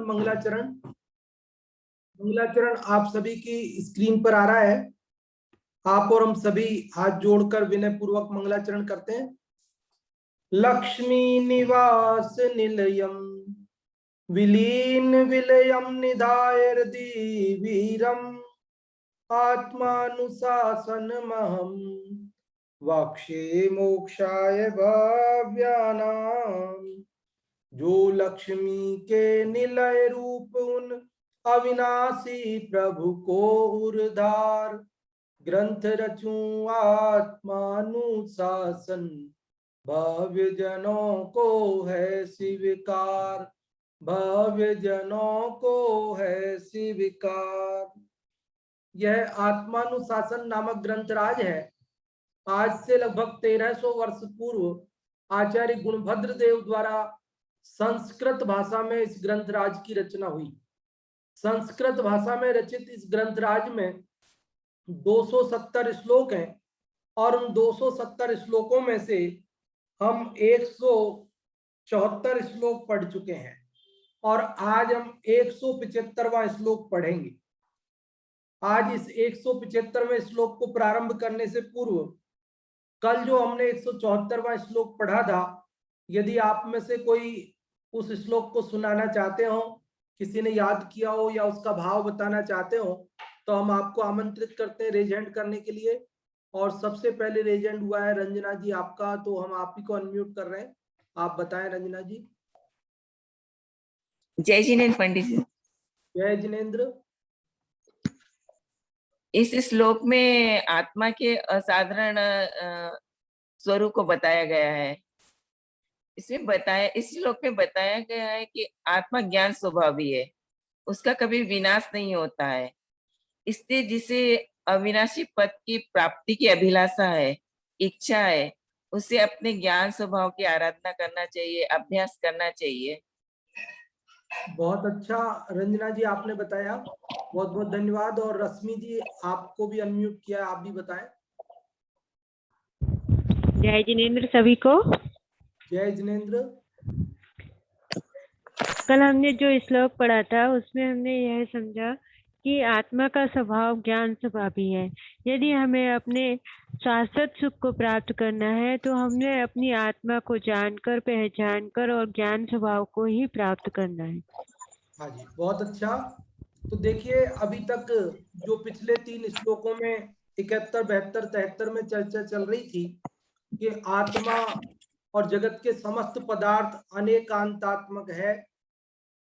मंगलाचरण। मंगलाचरण आप सभी की स्क्रीन पर आ रहा है। आप और हम सभी हाथ जोड़कर विनय पूर्वक मंगलाचरण करते हैं। लक्ष्मी निवास निलयम विलीन विलयम निधाय वीरम आत्मानुशासन महम वाक्षे मोक्षाय भव्यानाम। जो लक्ष्मी के निलय रूप उन अविनाशी प्रभु को उर्धार ग्रंथ रचूं आत्मानुशासन भव्य जनों को है स्वीकार, भव्य जनों को है स्वीकार। यह आत्मानुशासन नामक ग्रंथराज है। आज से लगभग 1300 वर्ष पूर्व आचार्य गुणभद्र देव द्वारा संस्कृत भाषा में इस ग्रंथराज की रचना हुई। संस्कृत भाषा में रचित इस ग्रंथराज में 270 श्लोक हैं और उन 270 श्लोकों में से हम 174 श्लोक पढ़ चुके हैं और आज हम 175वां श्लोक पढ़ेंगे। आज इस 175वें श्लोक को प्रारंभ करने से पूर्व कल जो हमने 174वां श्लोक पढ़ा था, यदि आप में से कोई उस श्लोक को सुनाना चाहते हो, किसी ने याद किया हो या उसका भाव बताना चाहते हो, तो हम आपको आमंत्रित करते हैं रेज हैंड करने के लिए। और सबसे पहले रेज हैंड हुआ है रंजना जी आपका, तो हम आप ही को अनम्यूट कर रहे हैं। आप बताएं रंजना जी। जय जिनेन्द्र पंडित जी। जय जिनेन्द्र। इस श्लोक में आत्मा के असाधारण स्वरूप को बताया गया है। इस श्लोक में बताया गया है कि आत्मा ज्ञान स्वभावी है, उसका कभी विनाश नहीं होता है। इसलिए जिसे अविनाशी पद की प्राप्ति की अभिलाषा है, इच्छा है, उसे अपने ज्ञान स्वभाव की आराधना करना चाहिए, अभ्यास करना चाहिए। बहुत अच्छा रंजना जी आपने बताया, बहुत बहुत धन्यवाद। और रश्मि जी आपको भी अनम्यूट किया है, आप भी बताएं। जय जिनेन्द्र सभी को। जय जिनेन्द्र। कल हमने जो श्लोक पढ़ा था उसमें हमने यह समझा कि आत्मा का स्वभाव ज्ञान स्वभावी है। यदि हमें अपने शाश्वत सुख को प्राप्त करना है तो हमने अपनी आत्मा को जानकर, पहचानकर और ज्ञान स्वभाव को ही प्राप्त करना है। हाँ जी, बहुत अच्छा। तो देखिए, अभी तक जो पिछले 3 श्लोकों में 71, 72, 73 में चर्चा चल रही थी कि आत्मा और जगत के समस्त पदार्थ अनेकांतात्मक है,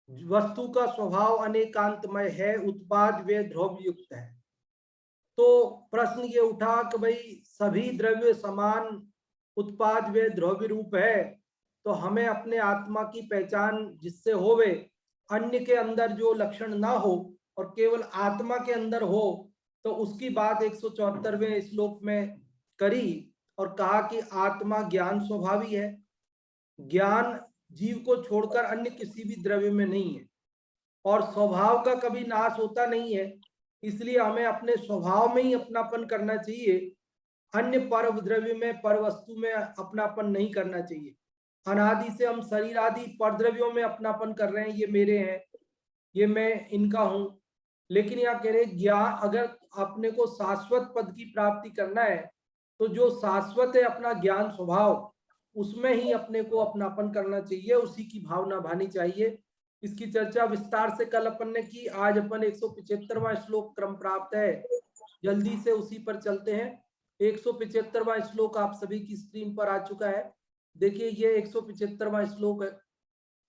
वस्तु का स्वभाव अनेकांतमय है, उत्पाद व द्रव्य युक्त है। तो प्रश्न ये उठा कि भाई सभी द्रव्य समान उत्पाद व द्रव्य रूप है, तो हमें अपने आत्मा की पहचान जिससे होवे, अन्य के अंदर जो लक्षण ना हो और केवल आत्मा के अंदर हो, तो उसकी बात 174वें श्लोक में करी और कहा कि आत्मा ज्ञान स्वभावी है। ज्ञान जीव को छोड़कर अन्य किसी भी द्रव्य में नहीं है और स्वभाव का कभी नाश होता नहीं है, इसलिए हमें अपने स्वभाव में ही अपनापन करना चाहिए। अन्य पर द्रव्य में, पर वस्तु में अपनापन नहीं करना चाहिए। अनादि से हम शरीर आदि पर द्रव्यों में अपनापन कर रहे हैं, ये मेरे हैं, ये मैं इनका हूं। लेकिन यहाँ कह रहे ज्ञान, अगर अपने को शाश्वत पद की प्राप्ति करना है तो जो शाश्वत है अपना ज्ञान स्वभाव, उसमें ही अपने को अपनापन करना चाहिए, उसी की भावना भानी चाहिए। इसकी चर्चा विस्तार से कल अपन ने की। आज अपन 175वां श्लोक क्रम प्राप्त है, जल्दी से उसी पर चलते हैं। 175वां श्लोक आप सभी की स्क्रीन पर आ चुका है। देखिए, ये 175वां श्लोक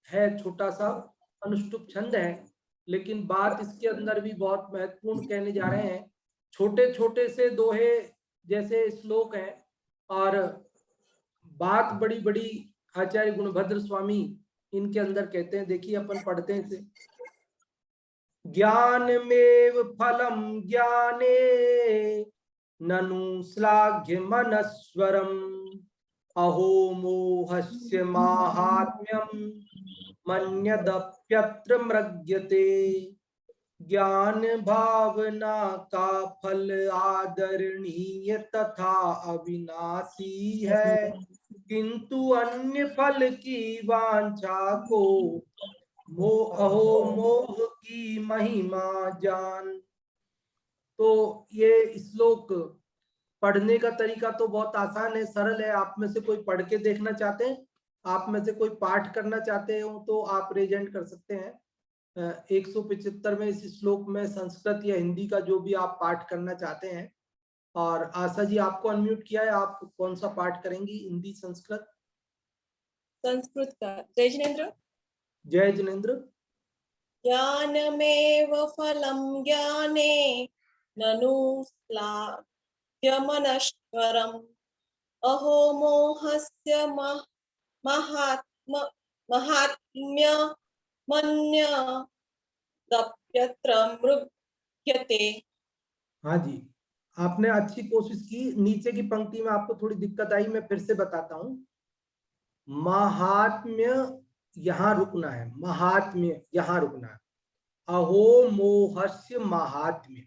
है, छोटा सा अनुष्टुप छंद है, लेकिन बात इसके अंदर भी बहुत महत्वपूर्ण कहने जा रहे हैं। छोटे छोटे से दोहे जैसे श्लोक हैं और बात बड़ी बड़ी आचार्य गुणभद्र स्वामी इनके अंदर कहते हैं। देखिए, अपन पढ़ते हैं इसे। ज्ञानमेव फलम ज्ञाने ननु श्लाघ्य मनस्वरम अहो मोहस्य माहात्म्यम मन्यदप्यत्र मृग्यते। ज्ञान भावना का फल आदरणीय तथा अविनाशी है, किंतु अन्य फल की वांछा को अहो मोह की महिमा जान। तो ये श्लोक पढ़ने का तरीका तो बहुत आसान है, सरल है। आप में से कोई पढ़ के देखना चाहते हैं, आप में से कोई पाठ करना चाहते हो तो आप प्रेजेंट कर सकते हैं। 175 में इस श्लोक में संस्कृत या हिंदी का जो भी आप पाठ करना चाहते हैं। और आशा जी आपको अनम्यूट किया है, आप कौन सा पाठ करेंगी, हिंदी संस्कृत? संस्कृत का। जय जिनेन्द्र। जय जिनेन्द्र। ज्ञानमेव फलं ज्ञाने ननु श्लाघ्यमनश्वरम् अहो मोहस्य महात्म्यमन्यदप्यत्र मृग्यते। हाँ जी, आपने अच्छी कोशिश की। नीचे की पंक्ति में आपको थोड़ी दिक्कत आई, मैं फिर से बताता हूं। महात्म्य यहां रुकना है, महात्म्य यहां रुकना है। अहो मोहस्य महात्म्य,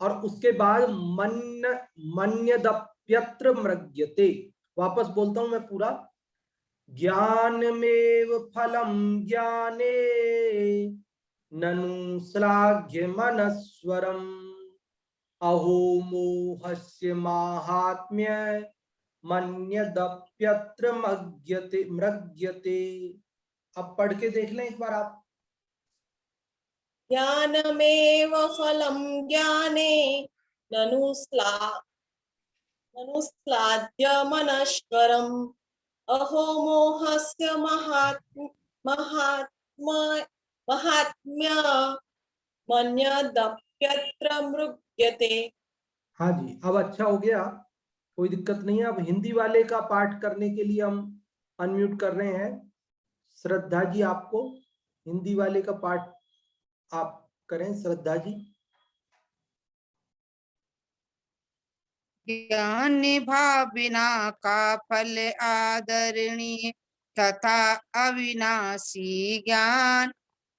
और उसके बाद मन्यदप्यत्र मृग्यते। वापस बोलता हूं मैं पूरा। ज्ञानमेव फलं ज्ञाने ननु श्लाघ्यमनस्वरम् अहो मोहस्य माहात्म्य मन्यदप्यत्र मृग्यते। अब पढ़ के देख लें एक बार आप। ज्ञानमेव फलं ज्ञाने ननु श्लाघ्यमनश्वरम् अहो मोहस्य महात्म्यमन्यदप्यत्र मृग्यते। हाँ जी, अब अच्छा हो गया, कोई दिक्कत नहीं है। अब हिंदी वाले का पाठ करने के लिए हम अनम्यूट कर रहे हैं। श्रद्धा जी, आपको हिंदी वाले का पाठ आप करें, श्रद्धा जी। ज्ञान भाविना का फल आदरणीय तथा अविनाशी ज्ञान,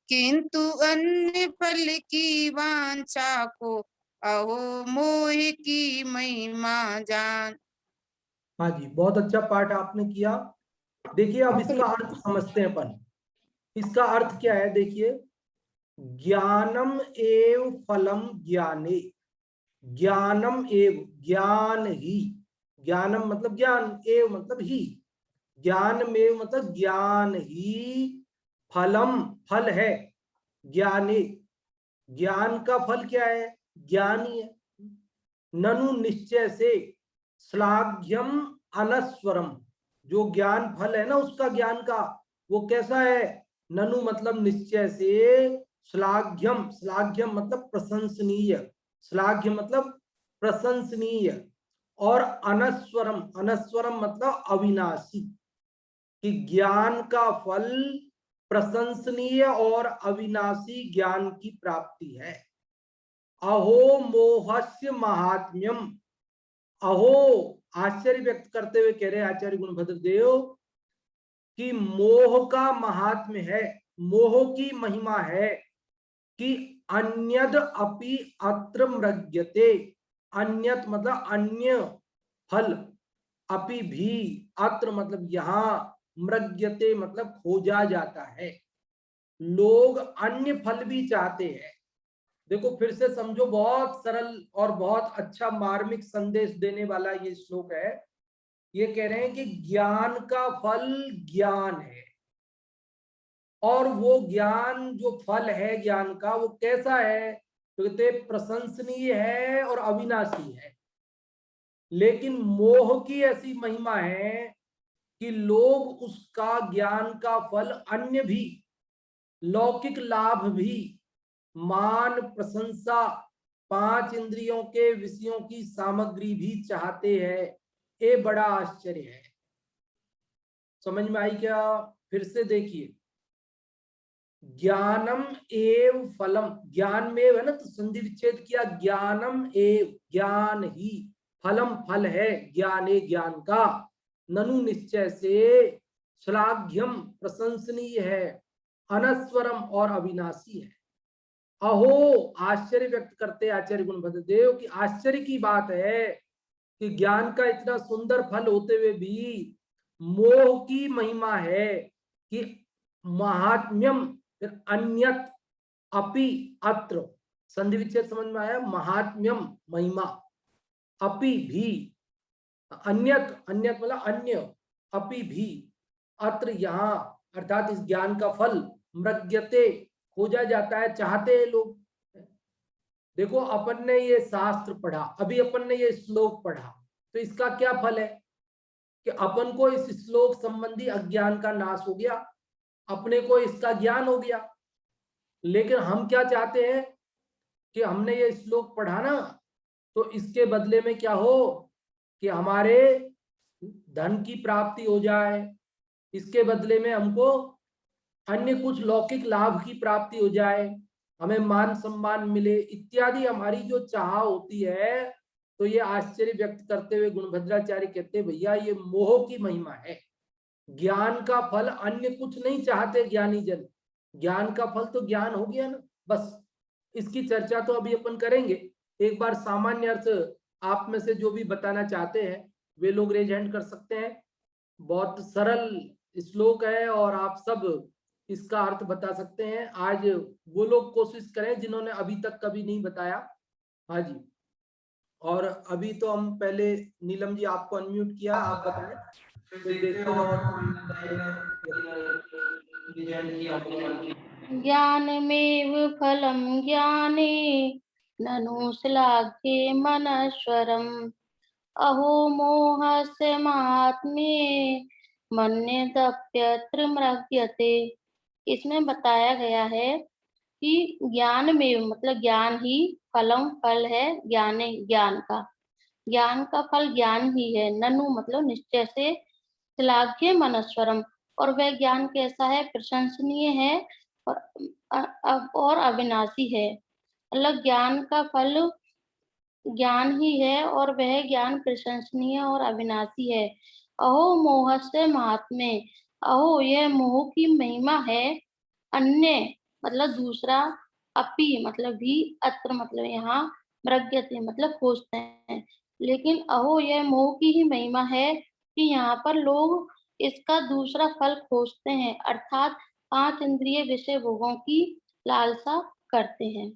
किंतु अन्य फल की वांछा को अहो मोह की महिमा जान। हाँ जी, बहुत अच्छा पाठ आपने किया। देखिए अब इसका अर्थ समझते हैं अपन। इसका अर्थ क्या है, देखिए। ज्ञानम एव फलम ज्ञाने, ज्ञानम एव ज्ञान ही, ज्ञानम मतलब ज्ञान, एव मतलब ही, ज्ञानमेव मतलब ज्ञान ही, फलम फल है, ज्ञाने ज्ञान का फल क्या है, ज्ञान ही है। ननु निश्चय से, श्लाघ्यम अनस्वरम, जो ज्ञान फल है ना उसका, ज्ञान का, वो कैसा है। ननु मतलब निश्चय से, श्लाघ्यम, श्लाघ्यम मतलब प्रशंसनीय, श्लाघ्य मतलब प्रशंसनीय, और अनस्वरम, अनस्वरम मतलब अविनाशी, कि ज्ञान का फल प्रशंसनीय और अविनाशी ज्ञान की प्राप्ति है। अहो मोहस्य महात्म्यम, अहो आश्चर्य व्यक्त करते हुए कह रहे आचार्य गुणभद्र देव कि मोह का महात्म्य है, मोह की महिमा है कि अन्यद अपि अत्र मृग्यते, अन्यत मतलब अन्य फल, अपि भी, अत्र मतलब यहां, मृग्यते मतलब खोजा जाता है। लोग अन्य फल भी चाहते हैं। देखो फिर से समझो, बहुत सरल और बहुत अच्छा मार्मिक संदेश देने वाला ये श्लोक है। ये कह रहे हैं कि ज्ञान का फल ज्ञान है, और वो ज्ञान जो फल है ज्ञान का, वो कैसा है, तो कहते प्रशंसनीय है और अविनाशी है। लेकिन मोह की ऐसी महिमा है कि लोग उसका, ज्ञान का फल, अन्य भी, लौकिक लाभ भी, मान प्रशंसा, 5 इंद्रियों के विषयों की सामग्री भी चाहते हैं। ये बड़ा आश्चर्य है। समझ में आई क्या? फिर से देखिए, ज्ञानम एव फलम, ज्ञान में है ना, तो संधि विच्छेद किया, ज्ञानम एव ज्ञान ही, फलम फल है, ज्ञाने ज्ञान का, ननु निश्चय से, श्लाघ्यम प्रशंसनीय है, अनस्वरम और अविनाशी है। अहो आश्चर्य व्यक्त करते आचार्य गुणभद्र देव की, आश्चर्य की बात है कि ज्ञान का इतना सुंदर फल होते हुए भी मोह की महिमा है कि महात्म्यम, फिर अन्यत अपि अत्र, संधि विच्छेद समझ में आया, महात्म्यम महिमा, अपि भी, अन्यत, अन्यत मतलब अन्य, अपि भी, अत्र यहाँ, अर्थात इस ज्ञान का फल, मृग्यते खोजा जाता है, चाहते हैं लोग। देखो अपन ने ये शास्त्र पढ़ा, अभी अपन ने ये श्लोक पढ़ा, तो इसका क्या फल है कि अपन को इस श्लोक संबंधी अज्ञान का नाश हो गया, अपने को इसका ज्ञान हो गया। लेकिन हम क्या चाहते हैं कि हमने ये श्लोक पढ़ा ना, तो इसके बदले में क्या हो कि हमारे धन की प्राप्ति हो जाए, इसके बदले में हमको अन्य कुछ लौकिक लाभ की प्राप्ति हो जाए, हमें मान सम्मान मिले इत्यादि हमारी जो चाह होती है। तो ये आश्चर्य व्यक्त करते हुए गुणभद्राचार्य कहते हैं भैया ये मोह की महिमा है। ज्ञान का फल अन्य कुछ नहीं चाहते ज्ञानी जन, ज्ञान का फल तो ज्ञान हो गया ना, बस। इसकी चर्चा तो अभी अपन करेंगे। एक बार सामान्य अर्थ आप में से जो भी बताना चाहते हैं वे लोग रेज हैंड कर सकते हैं। बहुत सरल श्लोक है और आप सब इसका अर्थ बता सकते हैं। आज वो लोग कोशिश करें जिन्होंने अभी तक कभी नहीं बताया। हाँ जी, और अभी तो हम पहले नीलम जी आपको अनम्यूट किया, आप बताएं, फिर देखते हैं और ज्ञानमेव फलं ज्ञाने ननु श्लाघ्ये मनश्वरम् अहो मोहस्य महात्म्ये मन्येदप्यत्र मृग्यते। इसमें बताया गया है कि ज्ञान में मतलब ज्ञान ही फलम फल है, ज्ञान का फल ज्ञान ही है। ननु मतलब निश्चय से, श्लाघ्य मनस्वरम और वह ज्ञान कैसा है, प्रशंसनीय है और अविनाशी है। मतलब ज्ञान का फल ज्ञान ही है और वह ज्ञान प्रशंसनीय और अविनाशी है। अहो मोहस्य महात्म्ये, अहो यह मोह की महिमा है। अन्य मतलब दूसरा, अपि मतलब भी, अत्र मतलब यहाँ, मृग्यते मतलब खोजते हैं। लेकिन अहो यह मोह की ही महिमा है कि यहाँ पर लोग इसका दूसरा फल खोजते हैं, अर्थात 5 इंद्रिय विषय भोगों की लालसा करते हैं।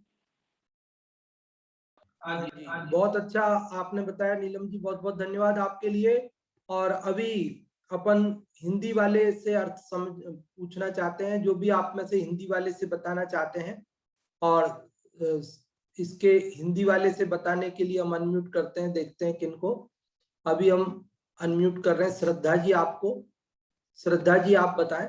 जी, बहुत अच्छा आपने बताया नीलम जी, बहुत बहुत धन्यवाद आपके लिए। और अभी अपन हिंदी वाले से अर्थ समझ पूछना चाहते हैं, जो भी आप में से हिंदी वाले से बताना चाहते हैं। और इसके हिंदी वाले से बताने के लिए हम अनम्यूट करते हैं, देखते हैं किनको। अभी हम अनम्यूट कर रहे हैं श्रद्धा जी आपको। श्रद्धा जी आप बताएं।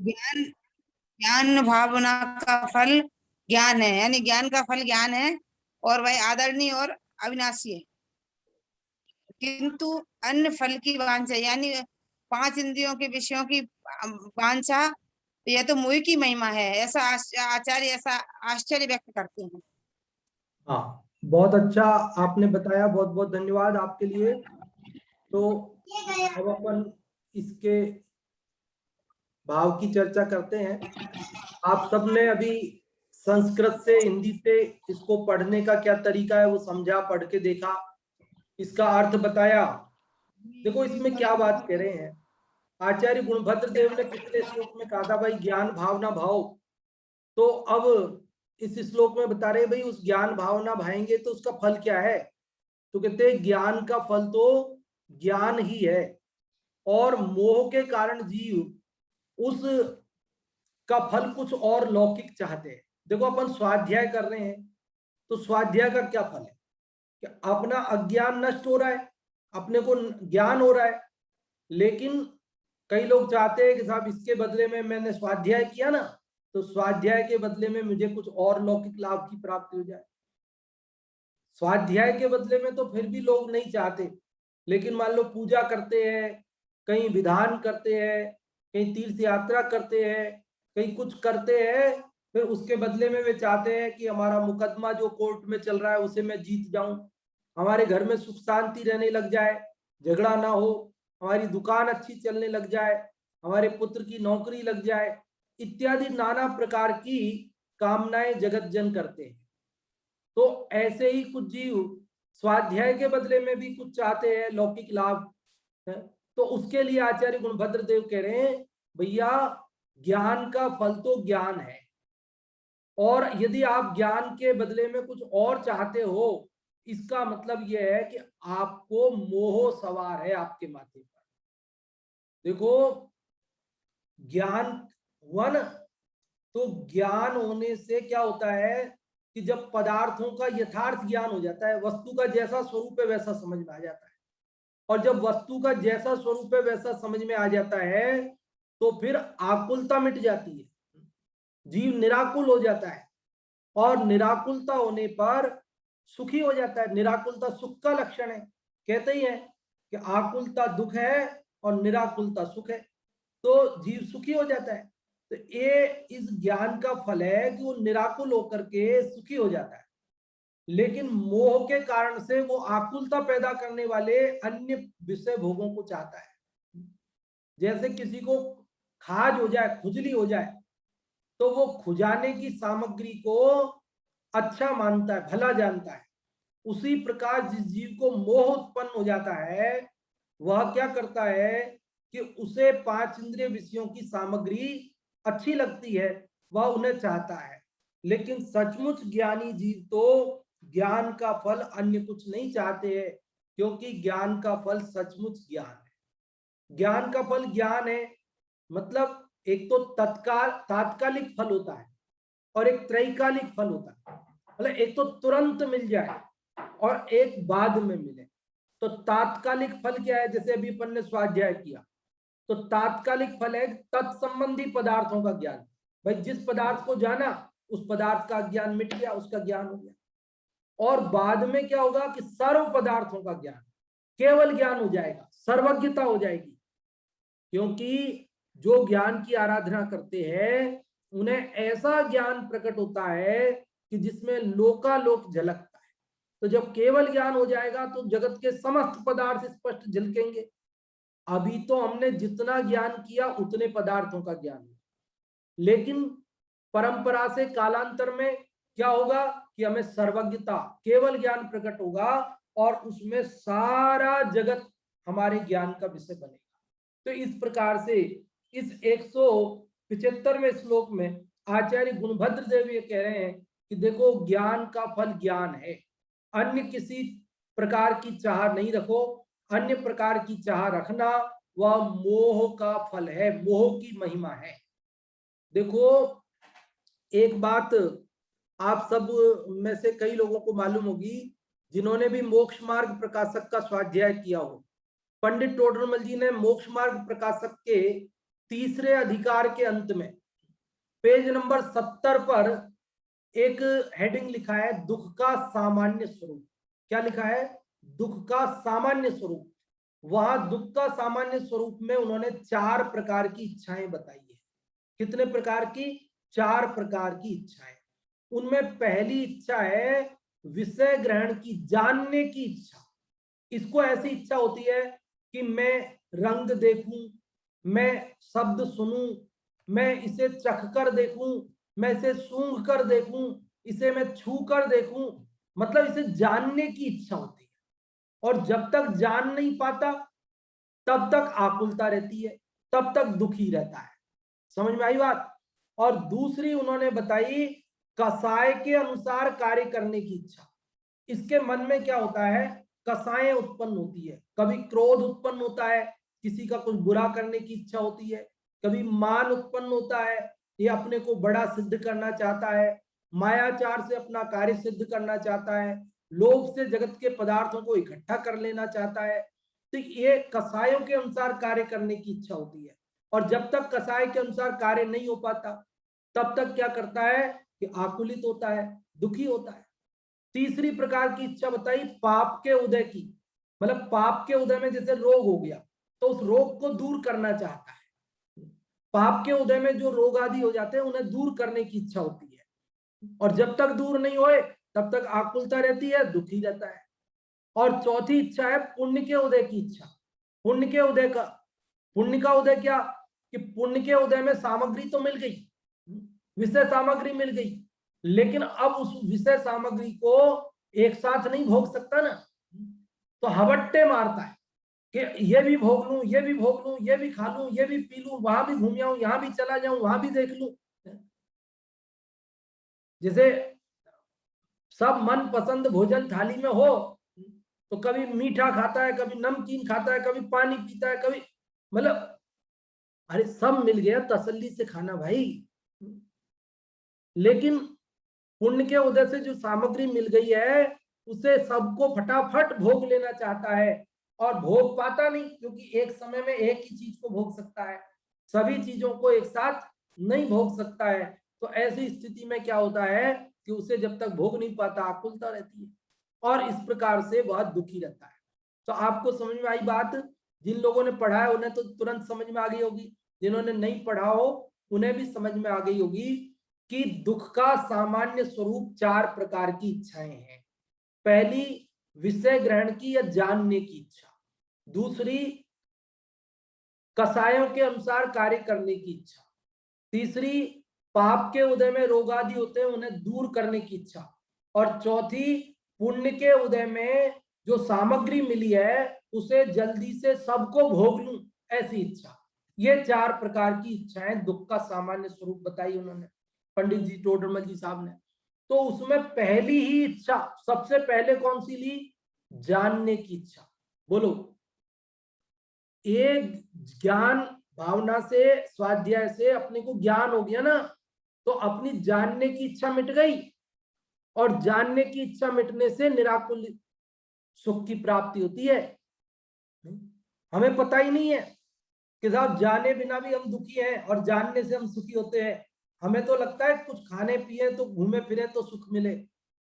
ज्ञान ज्ञान भावना का फल ज्ञान है, यानी ज्ञान का फल ज्ञान है और वह आदरणीय और अविनाशी है। किंतु अन्य फल की वांछा, यानी 5 इंद्रियों के विषयों की वांछा, यह तो मोह की महिमा है, ऐसा आचार्य ऐसा आश्चर्य व्यक्त करते हैं। हाँ, बहुत अच्छा आपने बताया, बहुत बहुत धन्यवाद आपके लिए। तो अब अपन इसके भाव की चर्चा करते हैं। आप सबने अभी संस्कृत से हिंदी से इसको पढ़ने का क्या तरीका है वो समझा, पढ़ के देखा, इसका अर्थ बताया। देखो इसमें क्या बात कह रहे हैं, आचार्य गुणभद्र देव ने पिछले श्लोक में कहा था भाई ज्ञान भावना भाव, तो अब इस श्लोक में बता रहे भाई उस ज्ञान भावना भाएंगे तो उसका फल क्या है। तो कहते हैं ज्ञान का फल तो ज्ञान ही है, और मोह के कारण जीव उस का फल कुछ और लौकिक चाहते हैं। देखो अपन स्वाध्याय कर रहे हैं, तो स्वाध्याय का क्या फल है कि अपना अज्ञान नष्ट हो रहा है, अपने को ज्ञान हो रहा है। लेकिन कई लोग चाहते हैं कि साहब इसके बदले में मैंने स्वाध्याय किया ना, तो स्वाध्याय के बदले में मुझे कुछ और लौकिक लाभ की प्राप्ति हो जाए। स्वाध्याय के बदले में तो फिर भी लोग नहीं चाहते, लेकिन मान लो पूजा करते हैं, कहीं विधान करते हैं, कहीं तीर्थ यात्रा करते हैं, कहीं कुछ करते हैं, फिर उसके बदले में वे चाहते हैं कि हमारा मुकदमा जो कोर्ट में चल रहा है उसे मैं जीत जाऊं, हमारे घर में सुख शांति रहने लग जाए, झगड़ा ना हो, हमारी दुकान अच्छी चलने लग जाए, हमारे पुत्र की नौकरी लग जाए, इत्यादि नाना प्रकार की कामनाएं जगत जन करते हैं। तो ऐसे ही कुछ जीव स्वाध्याय के बदले में भी कुछ चाहते हैं लौकिक लाभ, तो उसके लिए आचार्य गुणभद्र देव कह रहे हैं भैया ज्ञान का फल तो ज्ञान है, और यदि आप ज्ञान के बदले में कुछ और चाहते हो, इसका मतलब यह है कि आपको मोह सवार है आपके माथे पर। देखो ज्ञान वन, तो ज्ञान होने से क्या होता है कि जब पदार्थों का यथार्थ ज्ञान हो जाता है, वस्तु का जैसा स्वरूप है वैसा समझ में आ जाता है, और जब वस्तु का जैसा स्वरूप है वैसा समझ में आ जाता है तो फिर आकुलता मिट जाती है, जीव निराकुल हो जाता है, और निराकुलता होने पर सुखी हो जाता है। निराकुलता सुख का लक्षण है, कहते ही है कि आकुलता दुख है और निराकुलता सुख है, तो जीव सुखी हो जाता है। तो ये इस ज्ञान का फल है कि वो निराकुल होकर के सुखी हो जाता है, लेकिन मोह के कारण से वो आकुलता पैदा करने वाले अन्य विषय भोगों को चाहता है। जैसे किसी को खाज हो जाए, खुजली हो जाए, तो वो खुजाने की सामग्री को अच्छा मानता है, भला जानता है। उसी प्रकार जिस जीव को मोह उत्पन्न हो जाता है, वह क्या करता है कि उसे पांच इंद्रिय विषयों की सामग्री अच्छी लगती है, वह उन्हें चाहता है। लेकिन सचमुच ज्ञानी जीव तो ज्ञान का फल अन्य कुछ नहीं चाहते हैं, क्योंकि ज्ञान का फल सचमुच ज्ञान है। ज्ञान का फल ज्ञान है, मतलब एक तो तात्कालिक फल होता है और एक त्रैकालिक फल होता है। मतलब एक तो तुरंत मिल जाए और एक बाद में मिले। तो तात्कालिक फल क्या है, जैसे अभी अपन ने स्वाध्याय किया, तो तात्कालिक फल है तत्संबंधी पदार्थों का ज्ञान। भाई जिस पदार्थ को जाना, उस पदार्थ का ज्ञान मिट गया, उसका ज्ञान हो गया। और बाद में क्या होगा कि सर्व पदार्थों का ज्ञान, केवल ज्ञान हो जाएगा, सर्वज्ञता हो जाएगी। क्योंकि जो ज्ञान की आराधना करते हैं उन्हें ऐसा ज्ञान प्रकट होता है कि जिसमें लोकालोक झलकता है। तो जब केवल ज्ञान हो जाएगा तो जगत के समस्त पदार्थ स्पष्ट झलकेंगे। अभी तो हमने जितना ज्ञान किया उतने पदार्थों का ज्ञान हुआ, लेकिन परंपरा से कालांतर में क्या होगा कि हमें सर्वज्ञता, केवल ज्ञान प्रकट होगा और उसमें सारा जगत हमारे ज्ञान का विषय बनेगा। तो इस प्रकार से इस 175वें श्लोक में आचार्य गुणभद्र देव ये कह रहे हैं कि देखो ज्ञान का फल ज्ञान है, अन्य किसी प्रकार की चाह नहीं रखो। अन्य प्रकार की चाह रखना वह मोह का फल है, मोह की महिमा है। देखो एक बात आप सब में से कई लोगों को मालूम होगी जिन्होंने भी मोक्ष मार्ग प्रकाशक का स्वाध्याय किया हो। पंडित टोडरमल जी ने मोक्ष मार्ग प्रकाशक के तीसरे अधिकार के अंत में पेज नंबर 70 पर एक हेडिंग लिखा है, दुख का सामान्य स्वरूप। क्या लिखा है? दुख का सामान्य स्वरूप। वहां दुख का सामान्य स्वरूप में उन्होंने 4 प्रकार की इच्छाएं बताई है। कितने प्रकार की? 4 प्रकार की इच्छाएं। उनमें पहली इच्छा है विषय ग्रहण की, जानने की इच्छा। इसको ऐसी इच्छा होती है कि मैं रंग देखूं, मैं शब्द सुनूं, मैं इसे चख कर देखूं, मैं इसे सूंघ कर देखूं, इसे मैं छू कर देखूं, मतलब इसे जानने की इच्छा होती है। और जब तक जान नहीं पाता तब तक आकुलता रहती है, तब तक दुखी रहता है। समझ में आई बात? और दूसरी उन्होंने बताई कसाय के अनुसार कार्य करने की इच्छा। इसके मन में क्या होता है? कसाएं उत्पन्न होती है। कभी क्रोध उत्पन्न होता है, किसी का कुछ बुरा करने की इच्छा होती है। कभी मान उत्पन्न होता है, ये अपने को बड़ा सिद्ध करना चाहता है। मायाचार से अपना कार्य सिद्ध करना चाहता है। लोभ से जगत के पदार्थों को इकट्ठा कर लेना चाहता है। तो ये कसायों के अनुसार कार्य करने की इच्छा होती है। और जब तक कसाय के अनुसार कार्य नहीं हो पाता तब तक क्या करता है कि आकुलित होता है, दुखी होता है। तीसरी प्रकार की इच्छा बताई पाप के उदय की। मतलब पाप के उदय में जैसे रोग हो गया तो उस रोग को दूर करना चाहता है। पाप के उदय में जो रोग आदि हो जाते हैं उन्हें दूर करने की इच्छा होती है। और जब तक दूर नहीं होए तब तक आकुलता रहती है, दुखी रहता है। और चौथी इच्छा है पुण्य के उदय की इच्छा। पुण्य के उदय का, पुण्य का उदय क्या कि पुण्य के उदय में सामग्री तो मिल गई, विषय सामग्री मिल गई, लेकिन अब उस विषय सामग्री को एक साथ नहीं भोग सकता ना, तो हवट्टे मारता है। कि ये भी भोग लूं, ये भी भोग लूं, ये भी खा लूं, ये भी पी लूं, वहां भी घूम आऊं, यहाँ भी चला जाऊं, वहां भी देख लूं। जैसे सब मन पसंद भोजन थाली में हो तो कभी मीठा खाता है, कभी नमकीन खाता है, कभी पानी पीता है, कभी मतलब अरे सब मिल गया तसल्ली से खाना भाई। लेकिन पुण्य के उदय से जो सामग्री मिल गई है उसे सबको फटाफट भोग लेना चाहता है और भोग पाता नहीं, क्योंकि एक समय में एक ही चीज को भोग सकता है, सभी चीजों को एक साथ नहीं भोग सकता है। तो ऐसी स्थिति में क्या होता है कि उसे जब तक भोग नहीं पाता आकुलता रहती है और इस प्रकार से बहुत दुखी रहता है। तो आपको समझ में आई बात? जिन लोगों ने पढ़ा है उन्हें तो तुरंत समझ में आ गई होगी, जिन्होंने नहीं पढ़ा हो उन्हें भी समझ में आ गई होगी कि दुख का सामान्य स्वरूप 4 प्रकार की इच्छाएं हैं। पहली विषय ग्रहण की या जानने की इच्छा, दूसरी कसायों के अनुसार कार्य करने की इच्छा, तीसरी पाप के उदय में रोग आदि होते हैं उन्हें दूर करने की इच्छा, और चौथी पुण्य के उदय में जो सामग्री मिली है उसे जल्दी से सबको भोग लूं ऐसी इच्छा। ये 4 प्रकार की इच्छाएं दुख का सामान्य स्वरूप बताई उन्होंने, पंडित जी टोडरमल जी साहब ने। तो उसमें पहली ही इच्छा सबसे पहले कौन सी ली? जानने की इच्छा। बोलो, एक ज्ञान भावना से स्वाध्याय से अपने को ज्ञान हो गया ना, तो अपनी जानने की इच्छा मिट गई, और जानने की इच्छा मिटने से निराकुल सुख की प्राप्ति होती है। हमें पता ही नहीं है कि साहब जाने बिना भी हम दुखी हैं और जानने से हम सुखी होते हैं। हमें तो लगता है कुछ खाने पिए तो घूमे फिरे तो सुख मिले।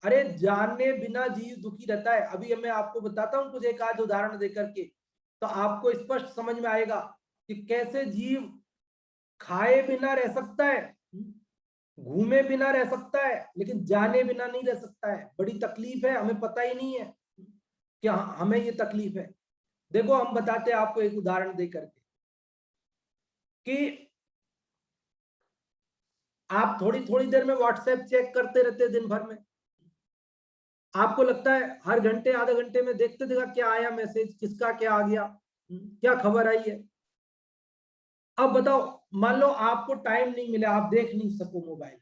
अरे जाने बिना जीव दुखी रहता है। अभी मैं आपको बताता हूँ कुछ एक आध उदाहरण देकर के, तो आपको स्पष्ट समझ में आएगा कि कैसे जीव खाए बिना रह सकता है, घूमे बिना रह सकता है, लेकिन जाने बिना नहीं रह सकता है। बड़ी तकलीफ है, हमें पता ही नहीं है कि हमें ये तकलीफ है। देखो हम बताते हैं आपको एक उदाहरण देकर के कि आप थोड़ी थोड़ी देर में व्हाट्सएप चेक करते रहते दिन भर में। आपको लगता है हर घंटे आधे घंटे में देखते देखा क्या आया मैसेज, किसका क्या आ गया, क्या खबर आई है। अब बताओ, मान लो आपको टाइम नहीं मिला, आप देख नहीं सको मोबाइल,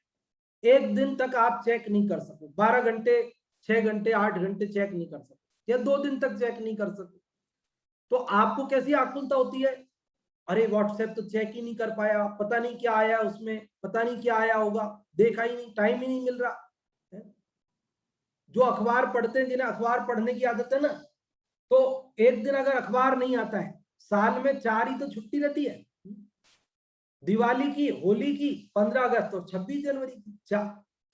एक दिन तक आप चेक नहीं कर सको, 12 घंटे 6 घंटे 8 घंटे चेक नहीं कर सको, या 2 दिन तक चेक नहीं कर सको, तो आपको कैसी आकुलता होती है? अरे व्हाट्सएप तो चेक ही नहीं कर पाया, पता नहीं क्या आया उसमें, पता नहीं क्या आया होगा, देखा ही नहीं, टाइम ही नहीं मिल रहा है। जो अखबार पढ़ते हैं, जिन्हें अखबार पढ़ने की आदत है ना, तो एक दिन अगर अखबार नहीं आता है, साल में 4 ही तो छुट्टी रहती है, दिवाली की, होली की, 15 अगस्त और 26 जनवरी की।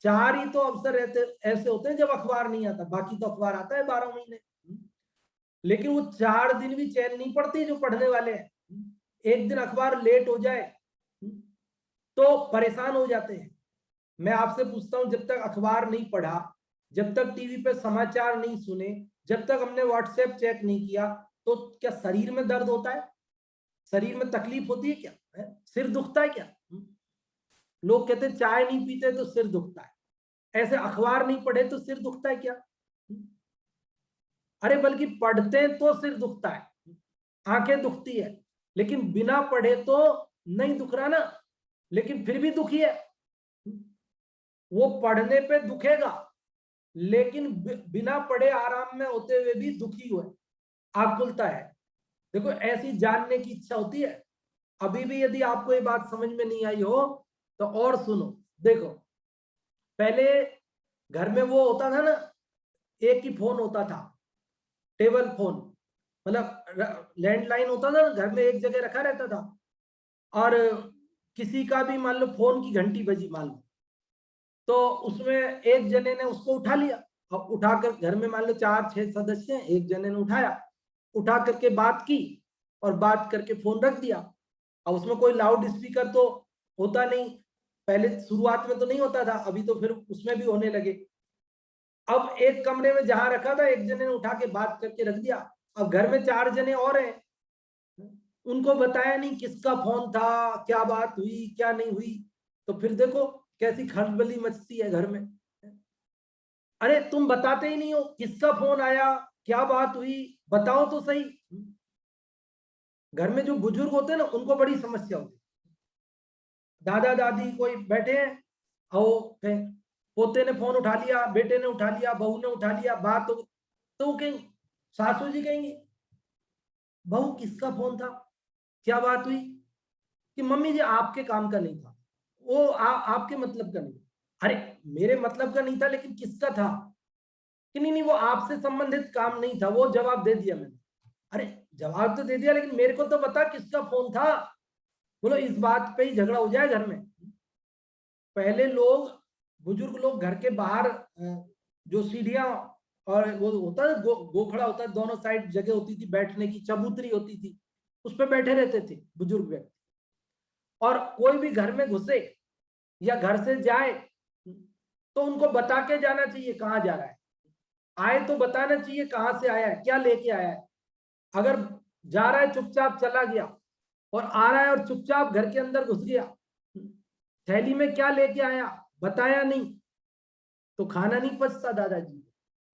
4 ही तो अवसर रहते ऐसे होते हैं जब अखबार नहीं आता, बाकी तो अखबार आता है 12 महीने। लेकिन वो 4 दिन भी चैन नहीं पड़ती जो पढ़ने वाले हैं। एक दिन अखबार लेट हो जाए तो परेशान हो जाते हैं। मैं आपसे पूछता हूं, जब तक अखबार नहीं पढ़ा, जब तक टीवी पे समाचार नहीं सुने, जब तक हमने व्हाट्सएप चेक नहीं किया, तो क्या शरीर में दर्द होता है? शरीर में तकलीफ होती है क्या? सिर दुखता है क्या? लोग कहते हैं चाय नहीं पीते तो सिर दुखता है, ऐसे अखबार नहीं पढ़े तो सिर दुखता है क्या? अरे बल्कि पढ़ते तो सिर दुखता है, आंखें दुखती है, लेकिन बिना पढ़े तो नहीं दुख रहा ना, लेकिन फिर भी दुखी है। वो पढ़ने पे दुखेगा, लेकिन बिना पढ़े आराम में होते हुए भी दुखी हुए, आकुलता है। देखो ऐसी जानने की इच्छा होती है। अभी भी यदि आपको ये बात समझ में नहीं आई हो तो और सुनो। देखो पहले घर में वो होता था ना, एक ही फोन होता था, टेबल फोन, मतलब लैंडलाइन होता था ना, घर में एक जगह रखा रहता था, और किसी का भी मान लो फोन की घंटी बजी मान लो, तो उसमें एक जने ने उसको उठा लिया, और उठाकर घर में मान लो 4-6 सदस्य हैं, एक जने ने उठाया, उठा करके बात की और बात करके फोन रख दिया। अब उसमें कोई लाउड स्पीकर तो होता नहीं, पहले शुरुआत में तो नहीं होता था, अभी तो फिर उसमें भी होने लगे। अब एक कमरे में जहां रखा था, एक जने ने उठा के बात करके रख दिया। अब घर में 4 जने और हैं, उनको बताया नहीं किसका फोन था, क्या बात हुई क्या नहीं हुई, तो फिर देखो कैसी खलबली मचती है घर में। अरे तुम बताते ही नहीं हो किसका फोन आया, क्या बात हुई, बताओ तो सही। घर में जो बुजुर्ग होते हैं ना, उनको बड़ी समस्या होती है। दादा दादी कोई बैठे हैं, और पोते ने फोन उठा लिया, बेटे ने उठा लिया, बहू ने उठा लिया, बात तो वो कहेंगे, सासू जी कहेंगे, बहू किसका फोन था, क्या बात हुई? कि मम्मी जी आपके काम का नहीं था, वो आपके मतलब का नहीं। अरे मेरे मतलब का नहीं था, लेकिन किसका था? कि नहीं वो आपसे संबंधित काम नहीं था, वो जवाब दे दिया मैंने। अरे जवाब तो दे दिया, लेकिन मेरे को तो बता किसका फोन था। बोलो इस बात पे ही झगड़ा हो जाए घर में। पहले लोग, बुजुर्ग लोग घर के बाहर जो सीढ़ियां और वो होता है गोखड़ा होता है, दोनों साइड जगह होती थी बैठने की, चबूतरी होती थी, उस पर बैठे रहते थे बुजुर्ग व्यक्ति। और कोई भी घर में घुसे या घर से जाए तो उनको बता के जाना चाहिए कहाँ जा रहा है। आए तो बताना चाहिए कहाँ से आया है, क्या लेके आया है। अगर जा रहा है चुपचाप चला गया, और आ रहा है और चुपचाप घर के अंदर घुस गया, थैली में क्या लेके आया बताया नहीं, तो खाना नहीं पचता दादाजी।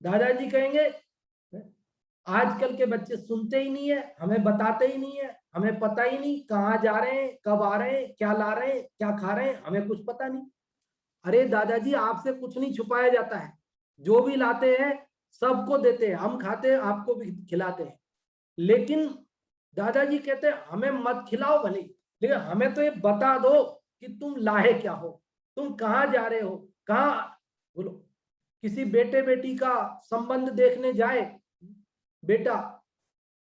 दादाजी कहेंगे आजकल के बच्चे सुनते ही नहीं है, हमें बताते ही नहीं है, हमें पता ही नहीं कहाँ जा रहे हैं, कब आ रहे हैं, क्या ला रहे हैं, क्या खा रहे हैं, हमें कुछ पता नहीं। अरे दादाजी आपसे कुछ नहीं छुपाया जाता है, जो भी लाते हैं सबको देते हैं, हम खाते हैं आपको भी खिलाते हैं। लेकिन दादाजी कहते हैं हमें मत खिलाओ भले, लेकिन हमें तो ये बता दो कि तुम लाए क्या हो, तुम कहाँ जा रहे हो, कहाँ। बोलो किसी बेटे बेटी का संबंध देखने जाए बेटा,